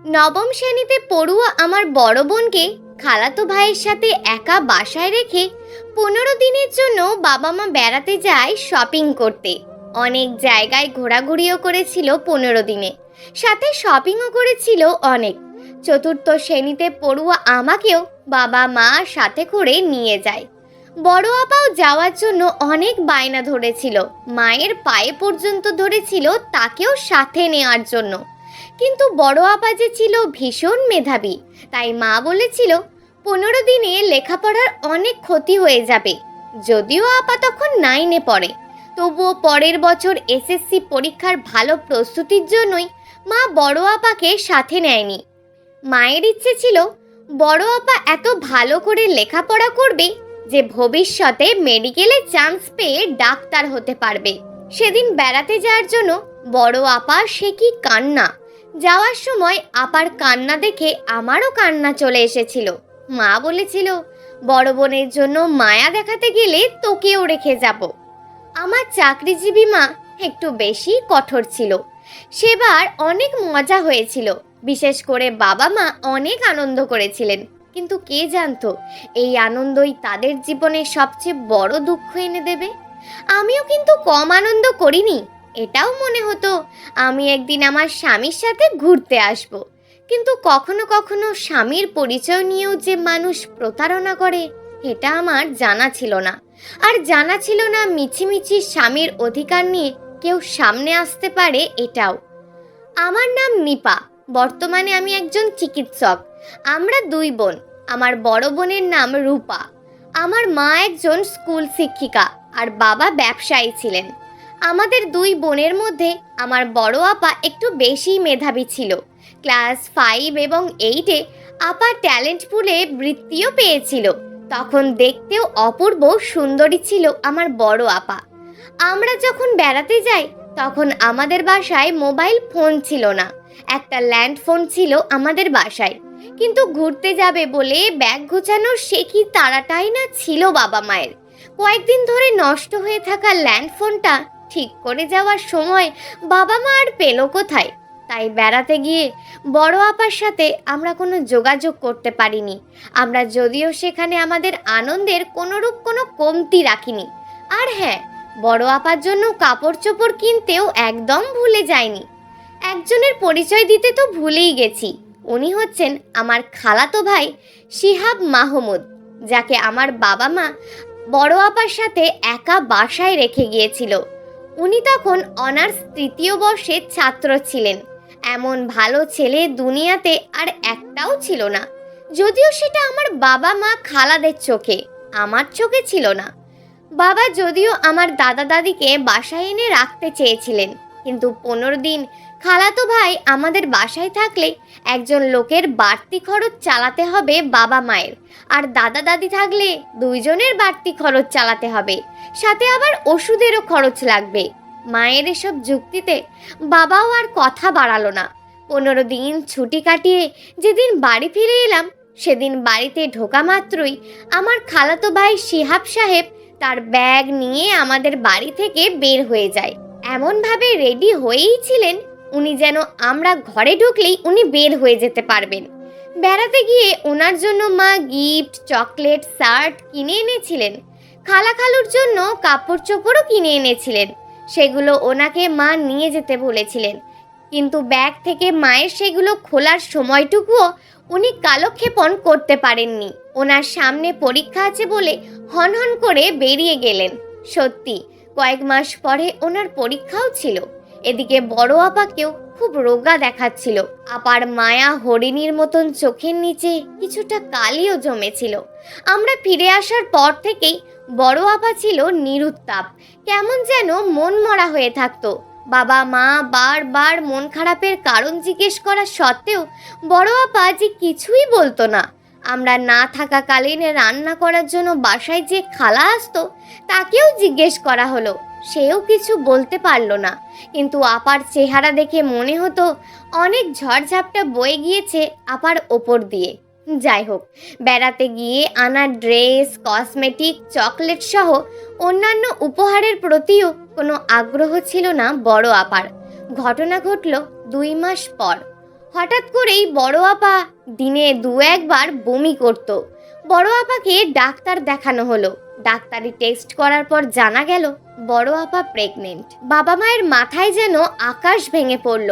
নবম শ্রেণীতে পড়ুয়া আমার বড় বোনকে খালাতো ভাইয়ের সাথে একা বাসায় রেখে 15 দিনের জন্য বাবা মা বেড়াতে যায় শপিং করতে। অনেক জায়গায় ঘোরাঘুরিও করেছিল 15 দিনে, সাথে শপিংও করেছিল অনেক। চতুর্থ শ্রেণীতে পড়ুয়া আমাকেও বাবা মা সাথে করে নিয়ে যায়। বড় আপাও যাওয়ার জন্য অনেক বায়না ধরেছিল, মায়ের পায়ে পর্যন্ত ধরেছিল তাকেও সাথে নেওয়ার জন্য। কিন্তু বড় আপা যে ছিল ভীষণ মেধাবী, তাই মা বলেছিল 15 দিনে লেখাপড়ার অনেক ক্ষতি হয়ে যাবে। যদিও আপা তখন 9-এ পড়ে, তবুও পরের বছর এসএসসি পরীক্ষার ভালো প্রস্তুতির জন্যই মা বড় আপাকে সাথে নেয়নি। মায়ের ইচ্ছে ছিল বড় আপা এত ভালো করে লেখাপড়া করবে যে ভবিষ্যতে মেডিকেলে চান্স পেয়ে ডাক্তার হতে পারবে। সেদিন বেড়াতে যাওয়ার জন্য বড় আপা সে কি কান্না! যাওয়ার সময় আপার কান্না দেখে আমারও কান্না চলে এসেছিল। মা বলেছিল, বড় বোনের জন্য মায়া দেখাতে গেলে তোকেও রেখে যাব। আমার চাকরিজীবী মা একটু বেশি কঠোর ছিল। সেবার অনেক মজা হয়েছিল, বিশেষ করে বাবা মা অনেক আনন্দ করেছিলেন। কিন্তু কে জানতো এই আনন্দই তাদের জীবনে সবচেয়ে বড় দুঃখ এনে দেবে। আমিও কিন্তু কম আনন্দ করিনি। এটাও মনে হতো আমি একদিন আমার স্বামীর সাথে ঘুরতে আসব। কিন্তু কখনো কখনো স্বামীর পরিচয় নিয়েও যে মানুষ প্রতারণা করে, এটা আমার জানা ছিল না। আর জানা ছিল না মিছিমিছি স্বামীর অধিকার নিয়ে কেউ সামনে আসতে পারে এটাও। আমার নাম নিপা। বর্তমানে আমি একজন চিকিৎসক। আমরা 2 বোন। আমার বড় বোনের নাম রূপা। আমার মা একজন স্কুল শিক্ষিকা আর বাবা ব্যবসায়ী ছিলেন। আমাদের 2 বোনের মধ্যে আমার বড় আপা একটু বেশি মেধাবী ছিল। ক্লাস 5 এবং 8-এ আপা ট্যালেন্ট পুলে বৃত্তিও পেয়েছিল। তখন দেখতেও অপূর্ব সুন্দরী ছিল আমার বড় আপা। আমরা যখন বেড়াতে যাই তখন আমাদের বাসায় মোবাইল ফোন ছিল না, একটা ল্যান্ড ফোন ছিল আমাদের বাসায়। কিন্তু ঘুরতে যাবে বলে ব্যাগ গোছানোর সে কি তাড়াটাই না ছিল বাবা মায়ের। কয়েকদিন ধরে নষ্ট হয়ে থাকা ল্যান্ড ফোনটা ঠিক করে যাওয়ার সময় বাবা মা আর পেল কোথায়। তাই বেড়াতে গিয়ে বড় আপার সাথে আমরা কোনো যোগাযোগ করতে পারিনি। আমরা যদিও সেখানে আমাদের আনন্দের কোনোরূপ কোনো কমতি রাখিনি। আর হ্যাঁ, বড় আপার জন্য কাপড় চোপড় কিনতেও একদম ভুলে যায়নি। একজনের পরিচয় দিতে তো ভুলেই গেছি। উনি হচ্ছেন আমার খালাতো ভাই শিহাব মাহমুদ, যাকে আমার বাবা মা বড় আপার সাথে একা বাসায় রেখে গিয়েছিল। উনি তখন অনার্স 3য় বর্ষের ছাত্র ছিলেন। এমন ভালো ছেলে দুনিয়াতে আর একটাও ছিল না। যদিও সেটা আমার বাবা মা খালাদের চোখে, আমার চোখে ছিল না। বাবা যদিও আমার দাদা দাদিকে বাসায় এনে রাখতে চেয়েছিলেন, কিন্তু 15 দিন খালাতো ভাই আমাদের বাসায় থাকলে একজন লোকের বাড়তি খরচ চালাতে হবে বাবা মায়ের, আর দাদা দাদি থাকলে 2 জনের বাড়তি খরচ চালাতে হবে, সাথে আবার ওষুধেরও খরচ লাগবে। মায়ের এসব যুক্তিতে বাবাও আর কথা বাড়ালো না। 15 দিন ছুটি কাটিয়ে যেদিন বাড়ি ফিরে এলাম, সেদিন বাড়িতে ঢোকা মাত্রই আমার খালাতো ভাই শিহাব সাহেব তার ব্যাগ নিয়ে আমাদের বাড়ি থেকে বের হয়ে যায়। এমনভাবে রেডি হয়েই ছিলেন উনি যেন আমরা ঘরে ঢুকলেই উনি বের হয়ে যেতে পারবেন। বেড়াতে গিয়ে ওনার জন্য মা গিফট, চকলেট, শার্ট কিনে এনেছিলেন। খালা খালুর জন্য কাপড় চোপড়ও কিনে এনেছিলেন। সেগুলো ওনাকে মা নিয়ে যেতে বলেছিলেন, কিন্তু ব্যাগ থেকে মায়ের সেগুলো খোলার সময়টুকুও উনি কালক্ষেপণ করতে পারেননি। ওনার সামনে পরীক্ষা আছে বলে হনহন করে বেরিয়ে গেলেন। সত্যি কয়েক মাস পরে ওনার পরীক্ষাও ছিল। এদিকে বড় আপাকেও খুব রোগা দেখাচ্ছিল। আপার মায়া হরিণীর মতন চোখের নিচে কিছুটা কালিও জমেছিল। আমরা ফিরে আসার পর থেকেই বড় আপা ছিল নিরুত্তাপ, কেমন যেন মন মরা হয়ে থাকতো। বাবা মা বারবার মন খারাপের কারণ জিজ্ঞেস করা সত্ত্বেও বড় আপা যে কিছুই বলতো না। আমরা না থাকাকালীন রান্না করার জন্য বাসায় যে খালা আসতো তাকেও জিজ্ঞেস করা হলো, সেও কিছু বলতে পারলো না। কিন্তু আপার চেহারা দেখে মনে হতো অনেক ঝড়ঝাপটা বয়ে গিয়েছে আপার ওপর দিয়ে। যাই হোক, বেড়াতে গিয়ে আনা ড্রেস, কসমেটিক, চকলেট সহ অন্যান্য উপহারের প্রতিও কোনো আগ্রহ ছিল না বড় আপার। ঘটনা ঘটল 2 মাস পর। হঠাৎ করেই বড় আপা দিনে দু একবার বমি করত। বড় আপাকে ডাক্তার দেখানো হলো। ডাক্তারি টেস্ট করার পর জানা গেল বড় আপা প্রেগনেন্ট। বাবা মায়ের মাথায় যেন আকাশ ভেঙে পড়ল।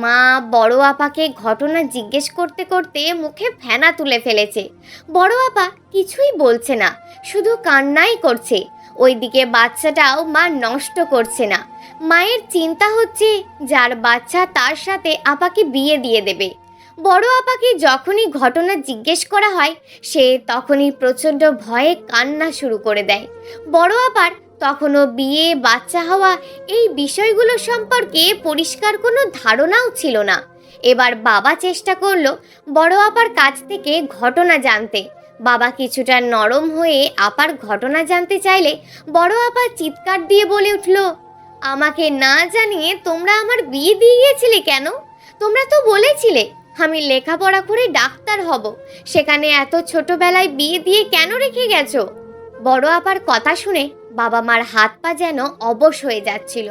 মা বড় আপাকে ঘটনা জিজ্ঞেস করতে করতে মুখে ফেনা তুলে ফেলেছে। বড় আপা কিছুই বলছে না, শুধু কান্নাই করছে। ওইদিকে বাচ্চাটাও মা নষ্ট করছে না। মায়ের চিন্তা হচ্ছে যার বাচ্চা তার সাথে আপাকে বিয়ে দিয়ে দেবে। বড় আপাকে যখনই ঘটনা জিজ্ঞেস করা হয় সে তখনই প্রচণ্ড ভয়ে কান্না শুরু করে দেয়। বড় আপার তখনও বিয়ে বাচ্চা হওয়া এই বিষয়গুলো সম্পর্কে পরিষ্কার কোনো ধারণাও ছিল না। এবার বাবা চেষ্টা করলো বড় আপার কাছ থেকে ঘটনা জানতে। বাবা কিছুটা নরম হয়ে আপার ঘটনা জানতে চাইলে বড় আপা চিৎকার দিয়ে বলে উঠল, আমাকে না জানিয়ে তোমরা আমার বিয়ে দিয়ে গিয়েছিলে কেন? তোমরা তো বলেছিলে আমি লেখাপড়া করে ডাক্তার হব, সেখানে এত ছোটবেলায় বিয়ে দিয়ে কেন রেখে গেছো? বড় আপার কথা শুনে বাবা মার হাত পা যেন অবশ হয়ে যাচ্ছিল।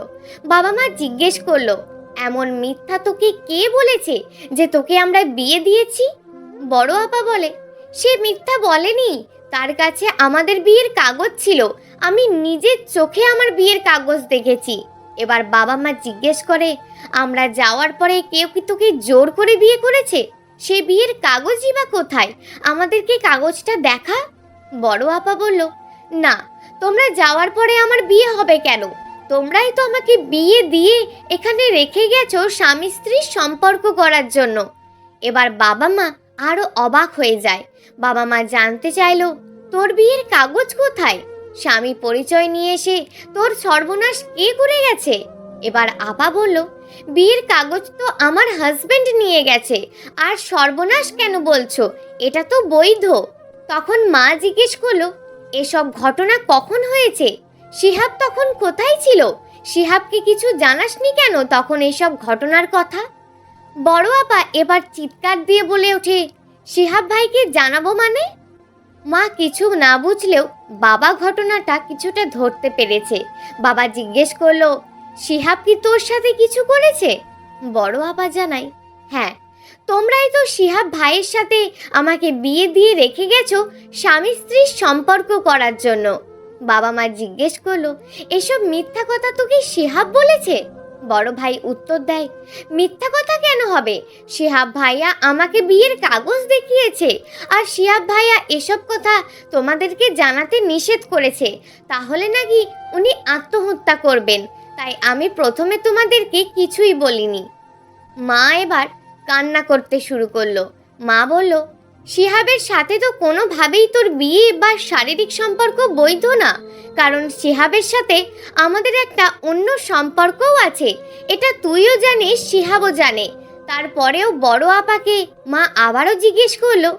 বাবা মা জিজ্ঞেস করলো, এমন মিথ্যা তোকে কে বলেছে যে তোকে আমরা বিয়ে দিয়েছি? বড় আপা বলে, সে মিথ্যা বলেনি, তার কাছে আমাদের বিয়ের কাগজ ছিল, আমি নিজের চোখে আমার বিয়ের কাগজ দেখেছি। এবার বাবা মা জিজ্ঞেস করে, আমরা যাওয়ার পরে কেউ কি তোকে জোর করে বিয়ে করেছে? সে বিয়ের কাগজই বা কোথায়? আমাদেরকে কাগজটা দেখা। বড় আপা বলল, না, তোমরা যাওয়ার পরে আমার বিয়ে হবে কেন? তোমরাই তো আমাকে বিয়ে দিয়ে এখানে রেখে গেছো স্বামী স্ত্রীর সম্পর্ক করার জন্য। এবার বাবা মা আরো অবাক হয়ে যায়। বাবা মা জানতে চাইলো, তোর বিয়ের কাগজ কোথায়? স্বামী পরিচয় নিয়ে এসে তোর সর্বনাশ কে করে গেছে? এবার আপা বলল, বিয়ের কাগজ তো আমার হাজবেন্ড নিয়ে গেছে, আর সর্বনাশ কেন বলছো? এটা তো বৈধ। তখন মা জিজ্ঞেস করলো, এসব ঘটনা কখন হয়েছে? শিহাব তখন কোথায় ছিল? শিহাবকে কিছু জানাসনি কেন তখন এসব ঘটনার কথা? বড় আপা এবার চিৎকার দিয়ে বলে ওঠে, শিহাব ভাইকে জানাবো মানে? মা কিছু না বুঝলেও বাবা ঘটনাটা কিছুটা ধরতে পেরেছে। বাবা জিজ্ঞেস করলো, শিহাব কি তোর সাথে কিছু করেছে? বড় আপা জানাই, হ্যাঁ, তোমরাই তো শিহাব ভাইয়ের সাথে আমাকে বিয়ে দিয়ে রেখে গেছো স্বামী স্ত্রীর সম্পর্ক করার জন্য। বাবা মা জিজ্ঞেস করলো, এসব মিথ্যা কথা তোকে শিহাব বলেছে? বড় ভাই উত্তর দেয়, মিথ্যা কথা কেন হবে? শিহাব ভাইয়া আমাকে বিয়ের কাগজ দেখিয়েছে, আর শিহাব ভাইয়া এসব কথা তোমাদেরকে জানাতে নিষেধ করেছে, তাহলে নাকি উনি আত্মহত্যা করবেন, তাই আমি প্রথমে তোমাদেরকে কিছুই বলিনি। মা এবার কান্না করতে শুরু করলো। মা বলল, শিহাবের সাথে তো কোনোভাবেই তোর বিয়ে বা শারীরিক সম্পর্ক বৈধ না, কারণ শিহাবের সাথে আমাদের একটা অন্য সম্পর্কও আছে, এটা তুইও জানিস, শিহাবও জানে। তারপরেও বড় আপাকে মা আবারও জিজ্ঞেস করলো,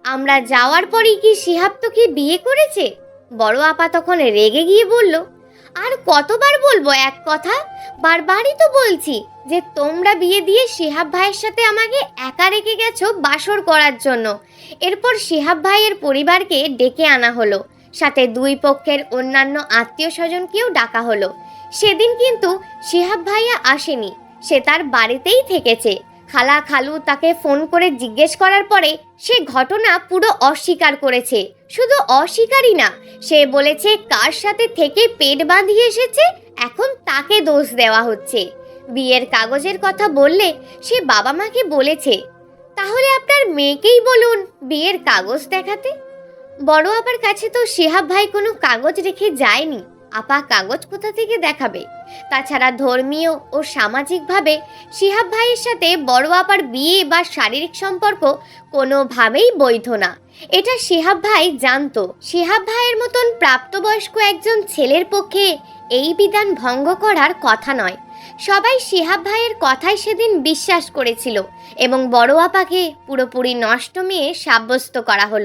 আমরা যাওয়ার পরেই কি শিহাব তোকে বিয়ে করেছে? বড় আপা তখন রেগে গিয়ে বলল, আর কতবার বলবো এক কথা? বারবারই তো বলছি যে তোমরা বিয়ে দিয়ে শিহাব ভাইয়ের সাথে আমাকে একা রেখে গেছো বাসর করার জন্য। এরপর শিহাব ভাইয়ের পরিবারকে ডেকে আনা হলো, সাথে দুই পক্ষের অন্যান্য আত্মীয় স্বজনকেও ডাকা হলো। সেদিন কিন্তু শিহাব ভাইয়া আসেনি, সে তার বাড়িতেই থেকেছে। খালা খালু তাকে ফোন করে জিজ্ঞেস করার পরে সে ঘটনা পুরো অস্বীকার করেছে। শুধু অস্বীকারই না, সে বলেছে কার সাথে থেকে পেট বাঁধিয়ে এসেছে, এখন তাকে দোষ দেওয়া হচ্ছে। বিয়ের কাগজের কথা বললে সে বাবা মাকে বলেছে, তাহলে আপনার মেয়েকেই বলুন বিয়ের কাগজ দেখাতে। বড় আপার কাছে তো শিহাব ভাই কোনো কাগজ রেখে যায়নি, আপা কাগজ কোথা থেকে দেখাবে? তাছাড়া ধর্মীয় ও সামাজিকভাবে শিহাব ভাইয়ের সাথে বড় আপার বিয়ে বা শারীরিক সম্পর্ক কোনোভাবেই বৈধ না, এটা শিহাব ভাই জানতো। শিহাব ভাইয়ের মতন প্রাপ্তবয়স্ক একজন ছেলের পক্ষে এই বিধান ভঙ্গ করার কথা নয়। সবাই শিহাব ভাইয়ের কথায় সেদিন বিশ্বাস করেছিল এবং বড় আপাকে পুরোপুরি নষ্ট মেয়ে সাব্যস্ত করা হলো।